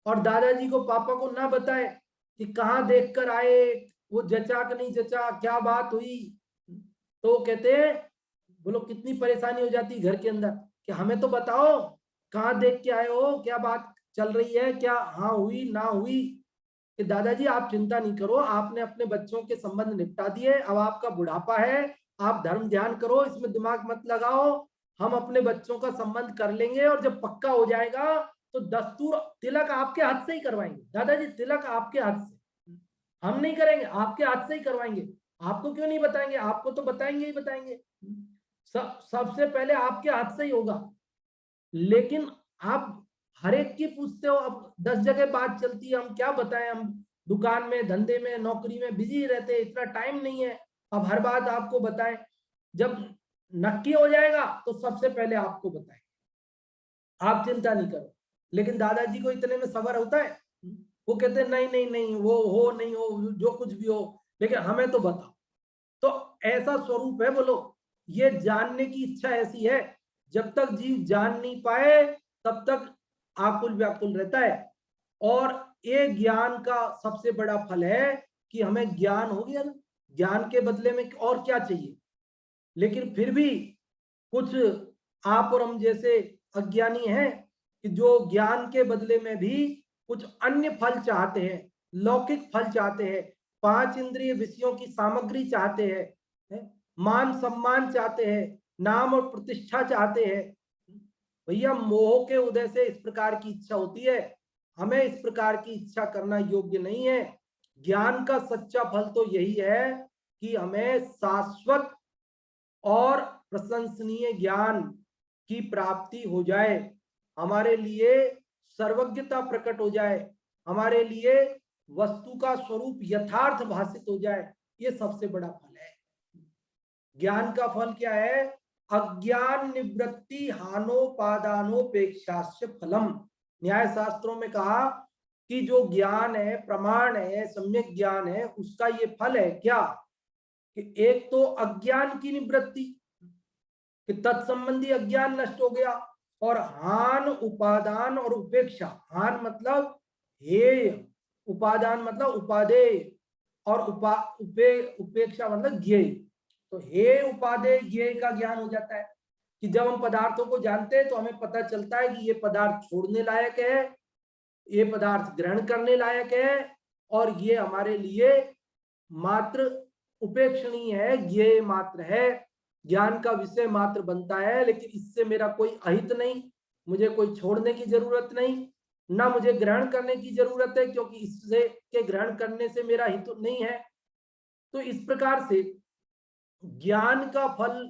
और दादाजी को पापा को ना बताए कि कहाँ देख कर आए, वो जचा कि नहीं जचा, क्या बात हुई, तो कहते हैं, बोलो कितनी परेशानी हो जाती घर के अंदर कि हमें तो बताओ कहाँ देख के आए हो, क्या बात चल रही है, क्या हाँ हुई ना हुई। कि दादाजी आप चिंता नहीं करो, आपने अपने बच्चों के संबंध निपटा दिए, अब आपका बुढ़ापा है, आप धर्म ध्यान करो, इसमें दिमाग मत लगाओ, हम अपने बच्चों का संबंध कर लेंगे, और जब पक्का हो जाएगा तो दस्तूर तिलक आपके हाथ से ही करवाएंगे। दादाजी तिलक आपके हाथ से, हम नहीं करेंगे, आपके हाथ से ही करवाएंगे। आपको क्यों नहीं बताएंगे, आपको तो बताएंगे ही बताएंगे, सबसे पहले आपके हाथ से ही होगा। लेकिन आप हर एक की पूछते हो, अब 10 जगह बात चलती है, हम क्या बताएं, हम दुकान में, धंधे में, नौकरी में बिजी रहते हैं, इतना टाइम नहीं है अब हर बात आपको बताएं। जब नक्की हो जाएगा तो सबसे पहले आपको बताएं, आप चिंता नहीं करो। लेकिन दादाजी को इतने में सबर होता है, वो कहते हैं नहीं नहीं नहीं, वो हो नहीं हो, जो कुछ भी हो, लेकिन हमें तो बताओ। तो ऐसा स्वरूप है, बोलो ये जानने की इच्छा ऐसी है, जब तक जीव जान नहीं पाए तब तक आकुल व्याकुल रहता है। और ये ज्ञान का सबसे बड़ा फल है कि हमें ज्ञान हो गया ना, ज्ञान के बदले में और क्या चाहिए। लेकिन फिर भी कुछ आप और हम जैसे अज्ञानी हैं कि जो ज्ञान के बदले में भी कुछ अन्य फल चाहते हैं, लौकिक फल चाहते हैं, 5 इंद्रिय विषयों की सामग्री चाहते हैं, मान सम्मान चाहते हैं, नाम और प्रतिष्ठा चाहते हैं। भैया मोह के उदय से इस प्रकार की इच्छा होती है, हमें इस प्रकार की इच्छा करना योग्य नहीं है। ज्ञान का सच्चा फल तो यही है कि हमें शाश्वत और प्रशंसनीय ज्ञान की प्राप्ति हो जाए, हमारे लिए सर्वज्ञता प्रकट हो जाए, हमारे लिए वस्तु का स्वरूप यथार्थ भाषित हो जाए, ये सबसे बड़ा फल है। ज्ञान का फल क्या है? अज्ञान निवृत्ति हानोपादानोपेक्षास्य फलम। न्याय शास्त्रों में कहा कि जो ज्ञान है, प्रमाण है, सम्यक ज्ञान है, उसका ये फल है क्या कि एक तो अज्ञान की निवृत्ति, कि तत्संबंधी अज्ञान नष्ट हो गया, और हान उपादान और उपेक्षा। हान मतलब हेय, उपादान मतलब उपादेय, और उपेक्षा मतलब ज्ञेय। तो हे उपादेय ज्ञेय का ज्ञान हो जाता है कि जब हम पदार्थों को जानते हैं तो हमें पता चलता है कि ये पदार्थ छोड़ने लायक है, ये पदार्थ ग्रहण करने लायक है, और ये हमारे लिए मात्र उपेक्षणीय है, ज्ञेय मात्र है, ज्ञान का विषय मात्र बनता है। लेकिन इससे मेरा कोई अहित नहीं, मुझे कोई छोड़ने की जरूरत नहीं, ना मुझे ग्रहण करने की जरूरत है, क्योंकि इससे के ग्रहण करने से मेरा हित नहीं है। तो इस प्रकार से ज्ञान का फल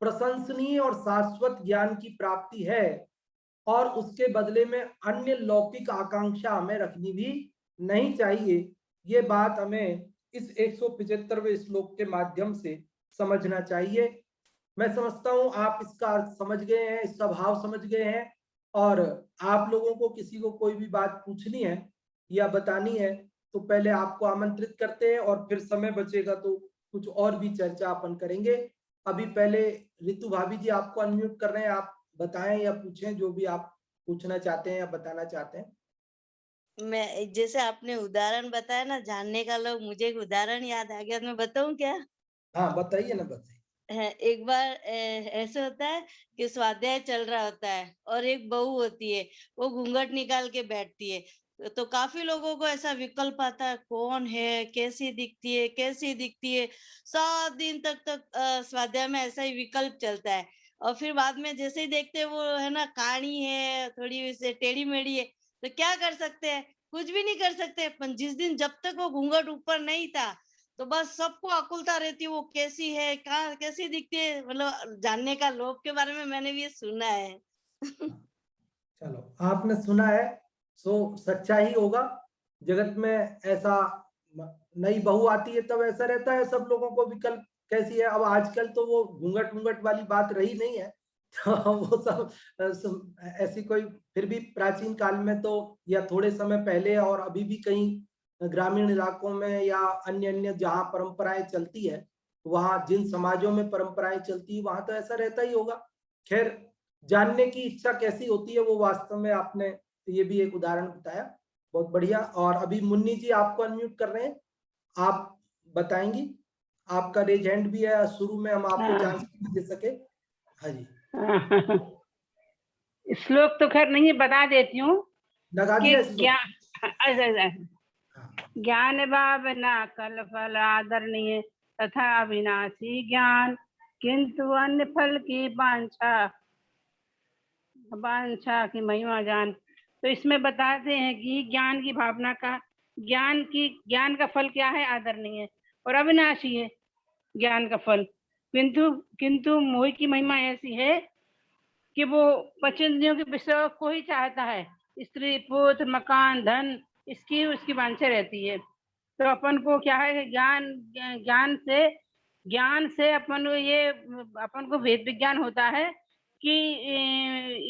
प्रशंसनीय और शाश्वत ज्ञान की प्राप्ति है, और उसके बदले में अन्य लौकिक आकांक्षा हमें रखनी भी नहीं चाहिए, ये बात हमें इस 175वें श्लोक के माध्यम से समझना चाहिए। मैं समझता हूँ आप इसका अर्थ समझ गए हैं, इसका भाव समझ गए हैं, और आप लोगों को किसी को कोई भी बात पूछनी है या बतानी है तो पहले आपको आमंत्रित करते हैं, और फिर समय बचेगा तो कुछ और भी चर्चा अपन करेंगे। अभी पहले रितु भाभी जी आपको अनम्यूट कर रहे हैं, आप बताएं या पूछें जो भी आप पूछना चाहते हैं या बताना चाहते हैं। मैं जैसे आपने उदाहरण बताया ना जानने का लोग, मुझे एक उदाहरण याद आ गया, मैं बताऊं क्या? हाँ बताइए ना, बताइए। है एक बार ऐसे होता है कि स्वाध्याय चल रहा होता है और एक बहू होती है, वो घूंघट निकाल के बैठती है। तो काफी लोगों को ऐसा विकल्प आता है, कौन है, कैसी दिखती है, कैसी दिखती है। 7 दिन तक स्वाध्याय में ऐसा ही विकल्प चलता है, और फिर बाद में जैसे ही देखते हैं वो है ना काणी है, थोड़ी वैसे टेढ़ी मेढ़ी है, तो क्या कर सकते हैं? कुछ भी नहीं कर सकते। पर जिस दिन जब तक वो घूंघट ऊपर नहीं था, तो बस सबको आकुलता रहती है, वो कैसी है, कहाँ कैसी दिखती है, मतलब जानने का लोभ के बारे में मैंने भी ये सुना है। चलो, आपने सुना है सो सच्चा ही होगा। जगत में ऐसा नई बहू आती है तब ऐसा रहता है, सब लोगों को विकल्प कैसी है। अब आजकल तो वो घूंघट घूंघट वाली बात रही नहीं है तो वो सब ऐसी कोई, फिर भी प्राचीन काल में तो या थोड़े समय पहले और अभी भी कहीं ग्रामीण इलाकों में या अन्य अन्य जहाँ परंपराएं चलती है, वहां जिन समाजों में परंपराएं चलती है वहां तो ऐसा रहता ही होगा। खैर, जानने की इच्छा कैसी होती है वो वास्तव में आपने ये भी एक उदाहरण बताया, बहुत बढ़िया। और अभी मुन्नी जी आपको अनम्यूट कर रहे हैं, आप बताएंगी, आपका रेज हैंड भी है, शुरू में हम आपको चांस दे सके। हाँ जी, श्लोक तो खैर नहीं, बता देती हूँ लगा कि दिया इसको। ज्ञान हाँ, ज्ञान भावना कल फल आदरणीय तथा अविनाशी ज्ञान, किंतु अन्य फल की वांछा की महिमा जान। तो इसमें बताते हैं कि ज्ञान की भावना का, ज्ञान का फल क्या है? आदरणीय और अविनाशी है ज्ञान का फल। किंतु मोह की महिमा ऐसी है कि वो पंचेंद्रियों के विषय को ही चाहता है, स्त्री पुत्र मकान धन, इसकी उसकी वांछा रहती है। तो अपन को क्या है, ज्ञान से अपन को वेद विज्ञान होता है कि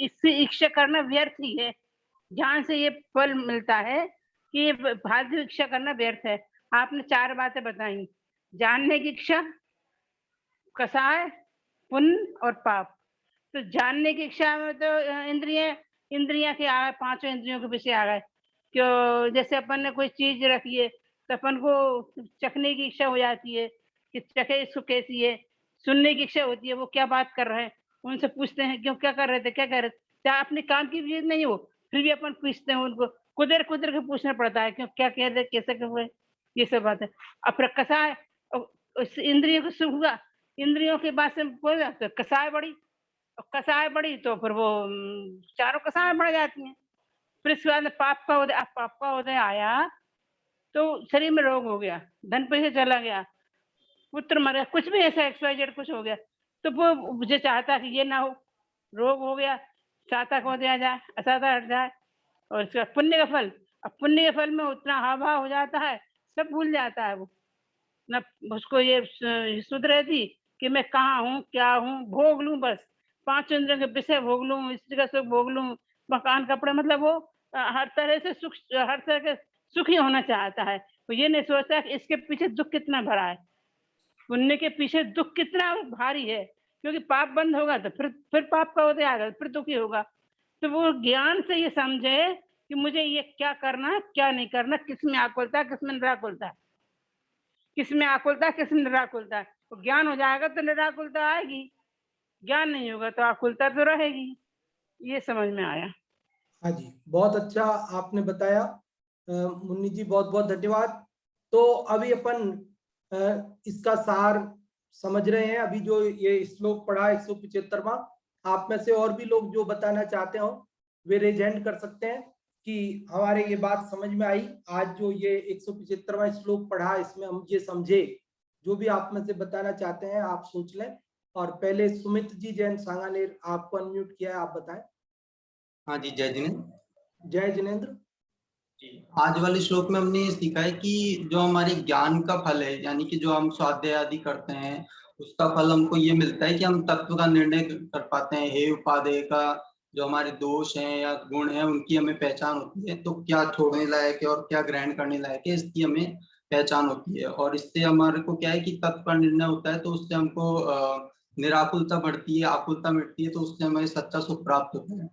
इससे इच्छा करना व्यर्थ ही है। ज्ञान से ये फल मिलता है कि फालतू इच्छा करना व्यर्थ है। आपने 4 बातें बताई, जानने की इच्छा, कसाय, पुण्य और पाप। तो जानने की इच्छा में तो इंद्रियां के आ गए, 5 इंद्रियों के विषय आ गए। क्यों? जैसे अपन ने कोई चीज रखी है तो अपन को चखने की इच्छा हो जाती है कि चखे इसको कैसी है। सुनने की इच्छा होती है, वो क्या बात कर रहे हैं, उनसे पूछते हैं क्यों, क्या कर रहे थे, क्या कर रहे थे, चाहे अपने काम की चीज नहीं हो फिर भी अपन पूछते हैं उनको, कुदर कुदर के पूछना पड़ता है, क्यों, क्या कह रहे, कैसे कर रहे, ये सब बात है। अब कसाय, इंद्रियों को सुख हुआ, इंद्रियों के बाद से कोई कसाय बड़ी, कसाय बड़ी तो फिर वो चारों कसाय बढ़ जाती हैं। फिर इसके बाद पाप का उदय आया तो शरीर में रोग हो गया, धन पैसे चला गया, पुत्र मरे, कुछ भी ऐसा XYZ कुछ हो गया, तो वो मुझे चाहता कि ये ना हो, रोग हो गया, साता को दिया जाए, असाता हट जाए। और इसका पुण्य का फल, अब पुण्य के फल में उतना हाव भाव हो जाता है, सब भूल जाता है वो, न उसको ये सुध रहती कि मैं कहाँ हूँ, क्या हूँ, भोग लूं बस, 5 इंद्रियों के विषय भोग लूं, स्त्री का सुख भोग लूं, मकान कपड़े, मतलब वो हर तरह से सुख, हर तरह के सुखी होना चाहता है। वो ये नहीं सोचता कि इसके पीछे दुख कितना भरा है, पुण्य के पीछे दुख कितना भारी है, क्योंकि पाप बंद होगा तो फिर पाप का उदय आएगा, फिर दुखी होगा। तो वो ज्ञान से ये समझे कि मुझे ये क्या करना है, क्या नहीं करना, किसमें आकुलता है, किसमें निराकुलता है, किसमें आकुलता है, किसमें निराकुलता है। तो ज्ञान हो जाएगा तो निराकुलता आएगी, ज्ञान नहीं होगा तो आकुलता तो रहेगी। ये समझ में आया। हाँ जी, बहुत अच्छा आपने बताया मुन्नी जी, बहुत बहुत धन्यवाद। तो अभी अपन इसका सार समझ रहे हैं। अभी जो ये श्लोक पढ़ा 175वां, आप में से और भी लोग जो बताना चाहते हो वे रेज हैंड कर सकते हैं कि हमारे ये बात समझ में आई। आज जो ये 175वां श्लोक पढ़ा, इसमें हम ये समझे, जो भी आप में से बताना चाहते हैं आप सोच लें। और पहले सुमित जी जैन सांगानेर, आपको अनम्यूट किया है, आप बताएं। हाँ जी, जय जिनेंद्र। जय जिनेंद्र। आज वाले श्लोक में हमने ये सीखा है कि जो हमारे ज्ञान का फल है, यानी कि जो हम स्वाध्याय आदि करते हैं, उसका फल हमको ये मिलता है कि हम तत्व का निर्णय कर पाते हैं। हे उपादेय का जो हमारे दोष हैं या गुण हैं, उनकी हमें पहचान होती है। तो क्या छोड़ने लायक है और क्या ग्रहण करने लायक है, इसकी हमें पहचान होती है। और इससे हमारे को क्या है कि तत्व का निर्णय होता है, तो उससे हमको निराकुलता बढ़ती है, आकुलता मिटती है, तो उससे हमें सच्चा सुख प्राप्त होता है।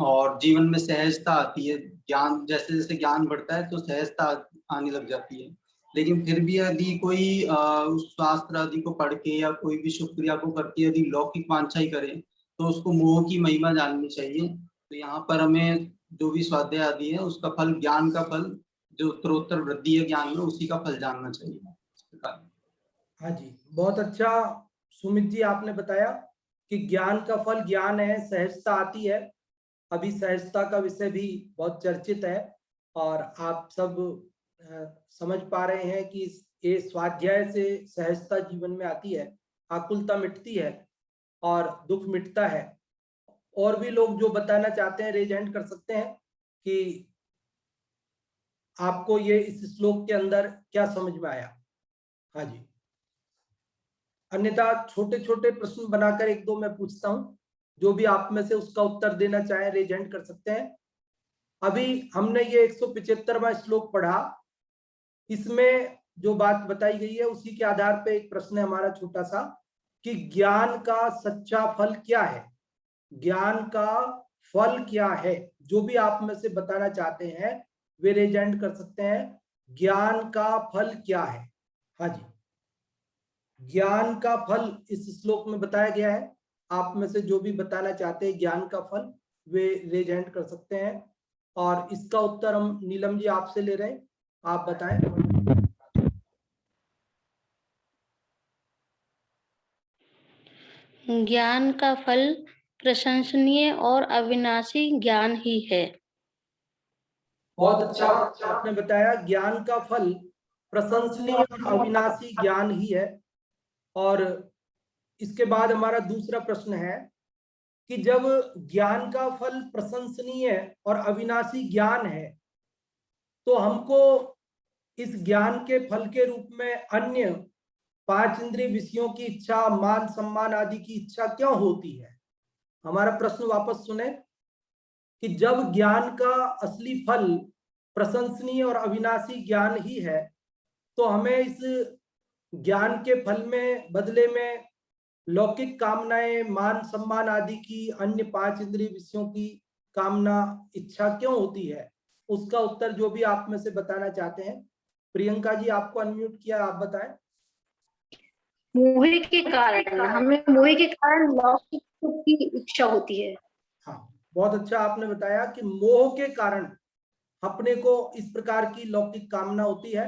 और जीवन में सहजता आती है। ज्ञान जैसे जैसे ज्ञान बढ़ता है तो सहजता आने लग जाती है। लेकिन फिर भी यदि कोई उस शास्त्र आदि को पढ़ के या कोई भी शुभ क्रिया को करके यदि लौकिक वांछा ही करे, तो उसको मोह की महिमा जाननी चाहिए। तो यहाँ पर हमें जो भी स्वाध्याय आदि है, उसका फल, ज्ञान का फल, जो उत्तरोत्तर वृद्धि है ज्ञान में, उसी का फल जानना चाहिए। हाँ जी, बहुत अच्छा सुमित जी आपने बताया कि ज्ञान का फल ज्ञान है, सहजता आती है। अभी सहजता का विषय भी बहुत चर्चित है और आप सब समझ पा रहे हैं कि ये स्वाध्याय से सहजता जीवन में आती है, आकुलता मिटती है और दुख मिटता है। और भी लोग जो बताना चाहते हैं रेज हैंड कर सकते हैं कि आपको ये इस श्लोक के अंदर क्या समझ में आया। हाँ जी, अन्यथा छोटे छोटे प्रश्न बनाकर एक दो मैं पूछता हूं, जो भी आप में से उसका उत्तर देना चाहे रेज हैंड कर सकते हैं। अभी हमने ये 175वां श्लोक पढ़ा, इसमें जो बात बताई गई है उसी के आधार पे एक प्रश्न है हमारा छोटा सा कि ज्ञान का सच्चा फल क्या है। ज्ञान का फल क्या है, जो भी आप में से बताना चाहते हैं वे रेज हैंड कर सकते हैं। ज्ञान का फल क्या है? हाँ जी, ज्ञान का फल इस श्लोक में बताया गया है। आप में से जो भी बताना चाहते हैं ज्ञान का फल, वे रेज हैंड कर सकते हैं। और इसका उत्तर हम नीलम जी आपसे ले रहे हैं, आप बताएं। ज्ञान का फल प्रशंसनीय और अविनाशी ज्ञान ही है। बहुत अच्छा आपने बताया, ज्ञान का फल प्रशंसनीय और अविनाशी ज्ञान ही है। और इसके बाद हमारा दूसरा प्रश्न है कि जब ज्ञान का फल प्रशंसनीय और अविनाशी ज्ञान है, तो हमको इस ज्ञान के फल के रूप में अन्य 5 इंद्रिय विषयों की इच्छा, मान सम्मान आदि की इच्छा क्यों होती है? हमारा प्रश्न वापस सुने कि जब ज्ञान का असली फल प्रशंसनीय और अविनाशी ज्ञान ही है, तो हमें इस ज्ञान के फल में बदले में लौकिक कामनाएं, मान सम्मान आदि की, अन्य 5 इंद्रिय विषयों की कामना, इच्छा क्यों होती है? उसका उत्तर जो भी आप में से बताना चाहते हैं। प्रियंका जी, आपको अनम्यूट किया, आप बताएं। मोह के कारण, हमें मोह के कारण लौकिक सुख की इच्छा होती है। हाँ, बहुत अच्छा आपने बताया कि मोह के कारण अपने को इस प्रकार की लौकिक कामना होती है,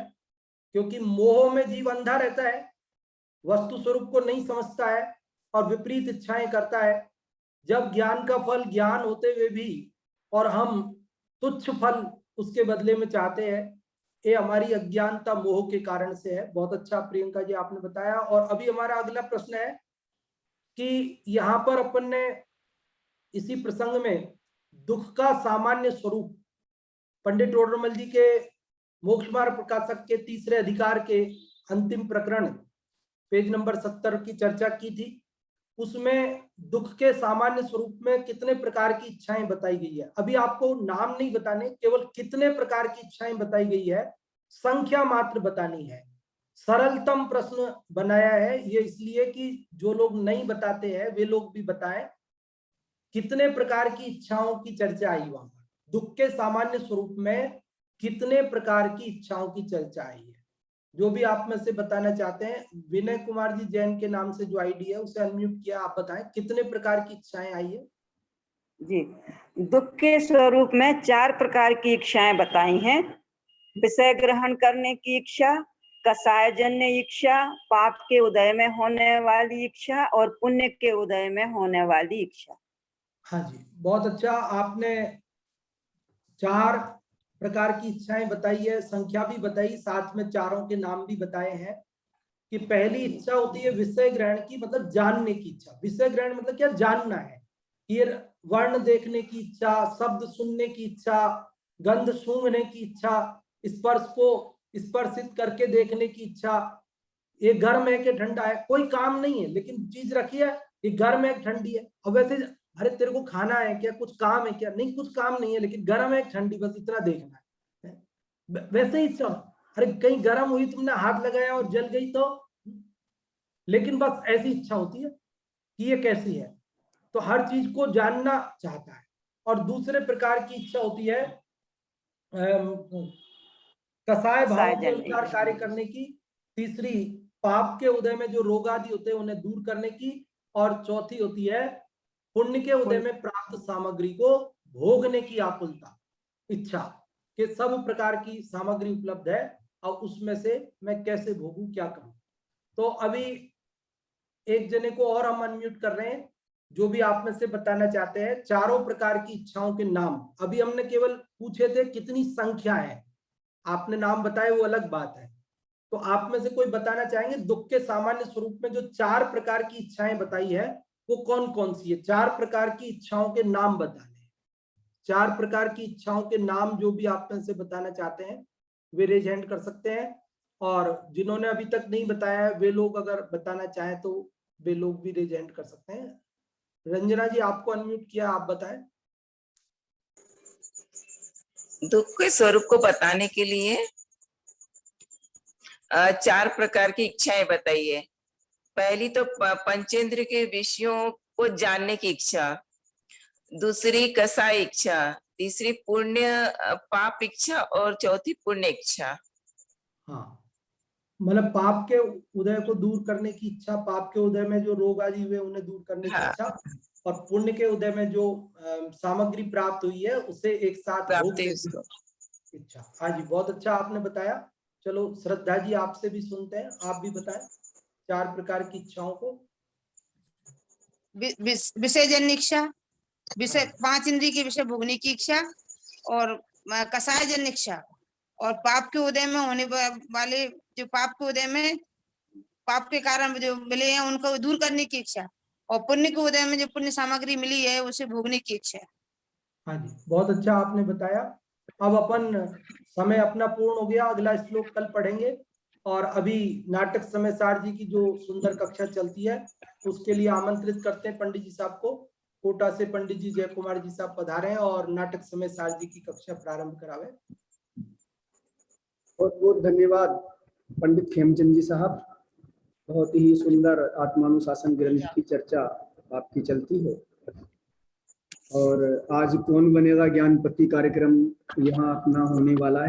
क्योंकि मोह में जीव अंधा रहता है, वस्तु स्वरूप को नहीं समझता है और विपरीत इच्छाएं करता है। जब ज्ञान का फल ज्ञान होते हुए भी और हम तुच्छ फल उसके बदले में चाहते हैं, ये हमारी अज्ञानता मोह के कारण से है। बहुत अच्छा प्रियंका जी आपने बताया। और अभी हमारा अगला प्रश्न है कि यहाँ पर अपन ने इसी प्रसंग में दुख का सामान्य स्वरूप पंडित टोडरमल जी के मोक्ष मार्ग प्रकाशक के तीसरे अधिकार के अंतिम प्रकरण पेज नंबर 70 की चर्चा की थी। उसमें दुख के सामान्य स्वरूप में कितने प्रकार की इच्छाएं बताई गई है। अभी आपको नाम नहीं बताने, केवल कितने प्रकार की इच्छाएं बताई गई है, संख्या मात्र बतानी है। सरलतम प्रश्न बनाया है ये इसलिए कि जो लोग नहीं बताते हैं वे लोग भी बताएं कितने प्रकार की इच्छाओं की चर्चा आई वहां पर। दुख के सामान्य स्वरूप में कितने प्रकार की इच्छाओं की चर्चा आई है, जो भी आप में से बताना चाहते हैं। विनय कुमार जी जैन के नाम से जो आईडी है उसे अनम्यूट किया, आप बताएं कितने प्रकार की इच्छाएं आई है। जी, दुख के स्वरूप में 4 प्रकार की इच्छाएं बताई हैं। विषय ग्रहण करने की इच्छा, कसायजन्य इच्छा, पाप के उदय में होने वाली इच्छा और पुण्य के उदय में होने वाली इच्छा। हाँ जी, बहुत अच्छा, आपने 4 प्रकार की इच्छाएं बताई है, संख्या भी बताई, साथ में चारों के नाम भी बताए हैं। कि पहली इच्छा होती है विषय ग्रहण की, मतलब जानने की इच्छा। विषय ग्रहण मतलब क्या? जानना है। ये वर्ण देखने की इच्छा, शब्द सुनने की इच्छा, गंध सूंघने की इच्छा, स्पर्श को स्पर्शित करके देखने की इच्छा, ये गर्म है कि ठंडा है, कोई काम नहीं है, लेकिन चीज रखी है ये गर्म है ठंडी है। और वैसे अरे तेरे को खाना है क्या, कुछ काम है क्या, नहीं कुछ काम नहीं है, लेकिन गर्म है ठंडी, बस इतना देखना है। वैसे ही इच्छा, अरे कहीं गर्म हुई, तुमने हाथ लगाया और जल गई तो, लेकिन बस ऐसी इच्छा होती है कि ये कैसी है। तो हर चीज को जानना चाहता है। और दूसरे प्रकार की इच्छा होती है कसाय भाव के अनुसार कार्य करने की, तीसरी पाप के उदय में जो रोग आदि होते हैं उन्हें दूर करने की, और चौथी होती है पुण्य के उदय में प्राप्त सामग्री को भोगने की आकुलता, इच्छा कि सब प्रकार की सामग्री उपलब्ध है और उसमें से मैं कैसे भोगूं, क्या करूं। तो अभी एक जने को और हम अनम्यूट कर रहे हैं जो भी आप में से बताना चाहते हैं चारों प्रकार की इच्छाओं के नाम। अभी हमने केवल पूछे थे कितनी संख्या है, आपने नाम बताए वो अलग बात है। तो आप में से कोई बताना चाहेंगे दुख के सामान्य स्वरूप में जो 4 प्रकार की इच्छाएं बताई है वो कौन कौन सी है? 4 प्रकार की इच्छाओं के नाम बताने हैं। 4 प्रकार की इच्छाओं के नाम जो भी आप में से बताना चाहते हैं वे रेज हैंड कर सकते हैं, और जिन्होंने अभी तक नहीं बताया है वे लोग अगर बताना चाहें तो वे लोग भी रेज हैंड कर सकते हैं। रंजना जी आपको अनम्यूट किया, आप बताएं। दुख के स्वरूप को बताने के लिए 4 प्रकार की इच्छाएं बताई है। पहली तो पंचेंद्र के विषयों को जानने की इच्छा, दूसरी कसाय इच्छा, तीसरी पुण्य पाप इच्छा और चौथी पुण्य इच्छा। हाँ, मतलब पाप के उदय को दूर करने की इच्छा, पाप के उदय में जो रोग आदि हुए उन्हें दूर करने की इच्छा, और पुण्य के उदय में जो सामग्री प्राप्त हुई है उसे एक साथ भोगने की इच्छा। हाँ जी, बहुत अच्छा आपने बताया। चलो श्रद्धा जी आपसे भी सुनते हैं, आप भी बताएं 4 प्रकार की इच्छाओं को। विषयजन्य इच्छा, विषय 5 इंद्रिय के विषय भोगने की इच्छा, और कसायजन्य इच्छा, और पाप के उदय में होने वाले जो पाप के उदय में पाप के कारण जो मिले हैं उनको दूर करने की इच्छा, और पुण्य के उदय में जो पुण्य सामग्री मिली है उसे भोगने की इच्छा। हाँ जी, बहुत अच्छा आपने बताया। अब अपन समय अपना पूर्ण हो गया, अगला श्लोक कल पढ़ेंगे। और अभी नाटक समय सार जी की जो सुंदर कक्षा चलती है उसके लिए आमंत्रित करते हैं पंडित जी साहब को। कोटा से पंडित जी जय कुमार जी साहब पधारे हैं और नाटक समय सार जी की कक्षा प्रारंभ करावे। बहुत बहुत धन्यवाद पंडित खेमचंद जी साहब, बहुत ही सुंदर आत्मानुशासन ग्रंथ की चर्चा आपकी चलती है। और आज कौन बनेगा ज्ञानपति कार्यक्रम यहाँ अपना होने वाला है।